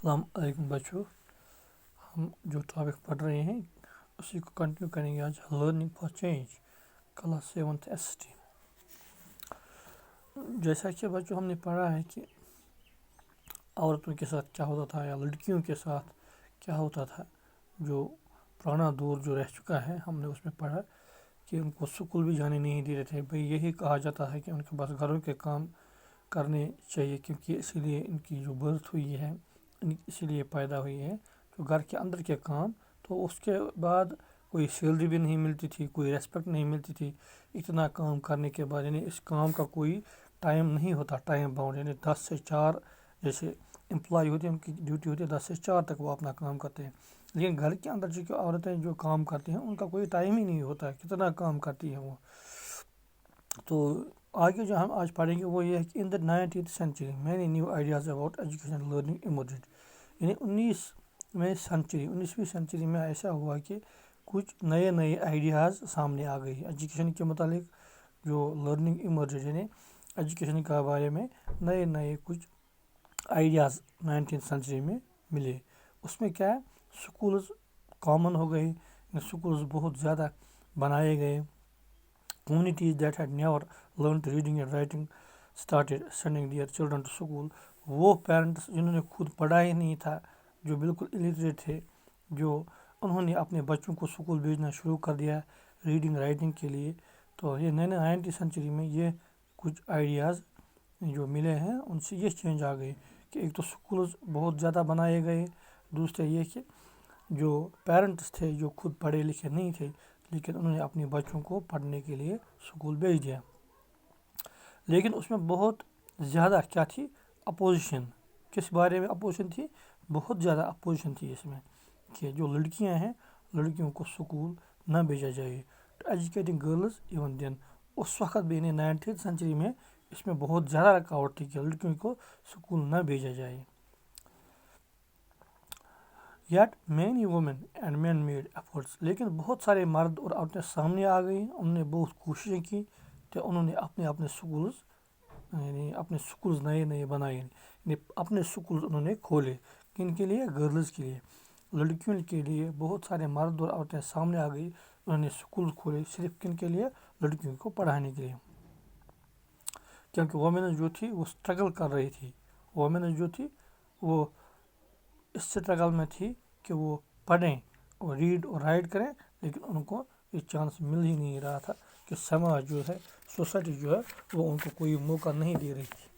السلام علیکم بچوں، ہم جو ٹاپک پڑھ رہے ہیں اسی کو کنٹینیو کریں گے آج، learning for change, class 7th ST۔ جیسا کہ بچوں ہم نے پڑھا ہے کہ عورتوں کے ساتھ کیا ہوتا تھا یا لڑکیوں کے ساتھ کیا ہوتا تھا، جو پرانا دور جو رہ چکا ہے ہم نے اس میں پڑھا کہ ان کو اسکول بھی جانے نہیں دیتے تھے بھئی، یہی کہا جاتا ہے کہ ان کے پاس گھروں کے کام کرنے چاہیے، کیونکہ اسی لیے ان کی جو برتھ ہوئی ہے اسی لیے پیدا ہوئی ہے، تو گھر کے اندر کے کام، تو اس کے بعد کوئی سیلری بھی نہیں ملتی تھی، کوئی ریسپیکٹ نہیں ملتی تھی اتنا کام کرنے کے بعد، یعنی اس کام کا کوئی ٹائم نہیں ہوتا، ٹائم باؤنڈ، یعنی 10 سے 4 جیسے امپلائی ہوتے ہیں ان کی ڈیوٹی ہوتی ہے 10 سے 4 تک وہ اپنا کام کرتے ہیں، لیکن گھر کے اندر جو عورتیں جو کام کرتی ہیں ان کا کوئی ٹائم ہی نہیں ہوتا ہے کتنا کام کرتی ہیں وہ۔ تو آگے جو ہم آج پڑھیں گے وہ یہ ہے کہ ان دا 19th century many new ideas about education learning emerged، یعنی 19ویں سنچری میں ایسا ہوا کہ کچھ نئے آئیڈیاز سامنے آ گئی ایجوکیشن کے متعلق، جو لرننگ ایمرجڈ، یعنی ایجوکیشن کے بارے میں نئے کچھ آئیڈیاز 19th سنچری میں ملے۔ اس میں کیا ہے، سکولز کامن ہو گئے، سکولز بہت زیادہ بنائے گئے، communities that had never learned reading and writing started sending their children to school۔ وہ پیرنٹس جنہوں نے خود پڑھا ہی نہیں تھا، جو بالکل الٹریٹ تھے، جو انہوں نے اپنے بچوں کو اسکول بھیجنا شروع کر دیا ریڈنگ رائٹنگ کے لیے۔ تو یہ 19th سنچری میں یہ کچھ آئیڈیاز جو ملے ہیں ان سے یہ چینج آ گئی کہ ایک تو سکولز بہت زیادہ بنائے گئے، دوسرے یہ کہ جو پیرنٹس تھے جو خود پڑھے لکھے نہیں تھے لیکن انہوں نے اپنے بچوں کو پڑھنے کے لیے اسکول بھیج دیا، لیکن اس میں بہت زیادہ کیا تھی، اپوزیشن۔ کس بارے میں اپوزیشن تھی؟ بہت زیادہ اپوزیشن تھی اس میں کہ جو لڑکیاں ہیں لڑکیوں کو اسکول نہ بھیجا جائے، ایجوکیٹنگ گرلز ایون دین، اس وقت بھی 19th سنچری میں اس میں بہت زیادہ رکاوٹ تھی کہ لڑکیوں کو اسکول نہ بھیجا جائے۔ Yet many women and men made efforts, لیکن بہت سارے مرد اور عورتیں سامنے آ گئی، انہوں نے بہت کوششیں کی کہ انہوں نے اپنے سکولز، یعنی اپنے سکولز نئے بنائے، یعنی اپنے سکولز انہوں نے کھولے، کن کے لیے؟ گرلز کے لیے، لڑکیوں کے لیے۔ بہت سارے مرد اور عورتیں سامنے آ گئی، انہوں نے سکول کھولے صرف کن کے لیے؟ لڑکیوں کو پڑھانے کے لیے، کیونکہ وومن جو تھی وہ اسٹرگل کر رہی تھی، وومن جو تھی وہ اس اسٹرگل میں تھی کہ وہ پڑھیں اور ریڈ اور رائٹ کریں، لیکن ان کو یہ چانس مل ہی نہیں رہا تھا کہ سماج جو ہے، سوسائٹی جو ہے وہ ان کو کوئی موقع نہیں دے رہی تھی۔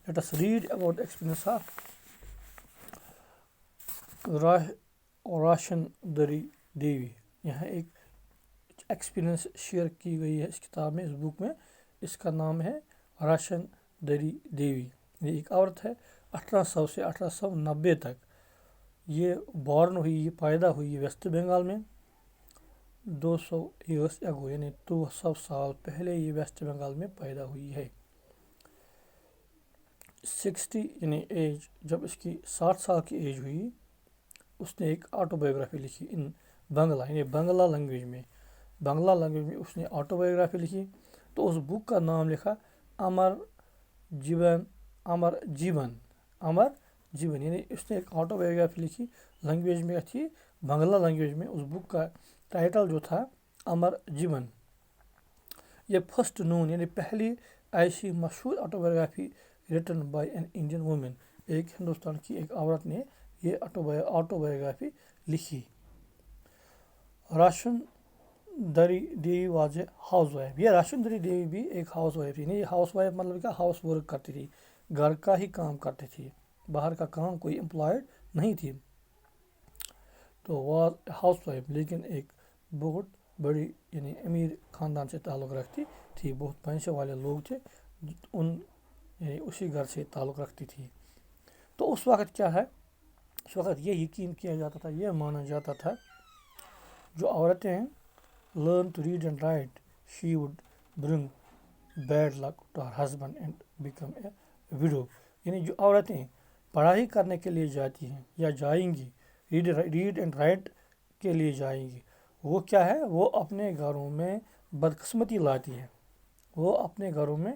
Let us read about experience of Rassundari Devi. یہاں ایک ایکسپیرینس شیئر کی گئی ہے اس کتاب میں، اس بک میں، اس کا نام ہے راشندری دیوی۔ یہ ایک عورت ہے، 1800 سے 1890 تک یہ بورن ہوئی، یہ پیدا ہوئی ویسٹ بنگال میں 200 ایئرس اگو، یعنی 200 سال پہلے یہ ویسٹ بنگال میں پیدا ہوئی ہے۔ 60 یعنی ایج، جب اس کی 60 سال کی ایج ہوئی، اس نے ایک آٹو بایوگرافی لکھی ان بنگلہ، یعنی بنگلہ لینگویج میں، اس نے آٹو بایوگرافی لکھی۔ تو اس بک کا نام لکھا امر جیون، یعنی اس نے ایک آٹو بایوگرافی لکھی، لینگویج میں تھی بنگلہ لینگویج میں۔ اس بک کا ٹائٹل جو تھا امر جیون۔ یہ فرسٹ نون، یعنی پہلی ایسی مشہور autobiography written by an Indian woman, ایک ہندوستان کی ایک عورت نے یہ آٹو بایوگرافی لکھی۔ راشندری دیوی واز اے ہاؤس وائف۔ یہ راشندری دیوی بھی ایک ہاؤس وائف تھی، یعنی یہ ہاؤس وائف مطلب کیا، ہاؤس ورک کرتی تھی، گھر کا ہی کام کرتی تھی، باہر کا کام کوئی امپلائڈ نہیں تھی، تو واز ہاؤس وائف، لیکن ایک بہت بڑی یعنی امیر خاندان سے تعلق رکھتی تھی، بہت پیسے والے لوگ تھے، ان یعنی اسی گھر سے تعلق رکھتی تھی۔ تو اس وقت کیا ہے، اس وقت یہ یقین کیا جاتا تھا، یہ مانا جاتا تھا، جو عورتیں ہیں learn to read and write she would bring bad luck to her husband and become a widow، یعنی جو عورتیں پڑھائی کرنے کے لیے جاتی ہیں یا جائیں گی، ریڈ اینڈ رائٹ کے لیے جائیں گی، وہ کیا ہے، وہ اپنے گھروں میں بدقسمتی لاتی ہے، وہ اپنے گھروں میں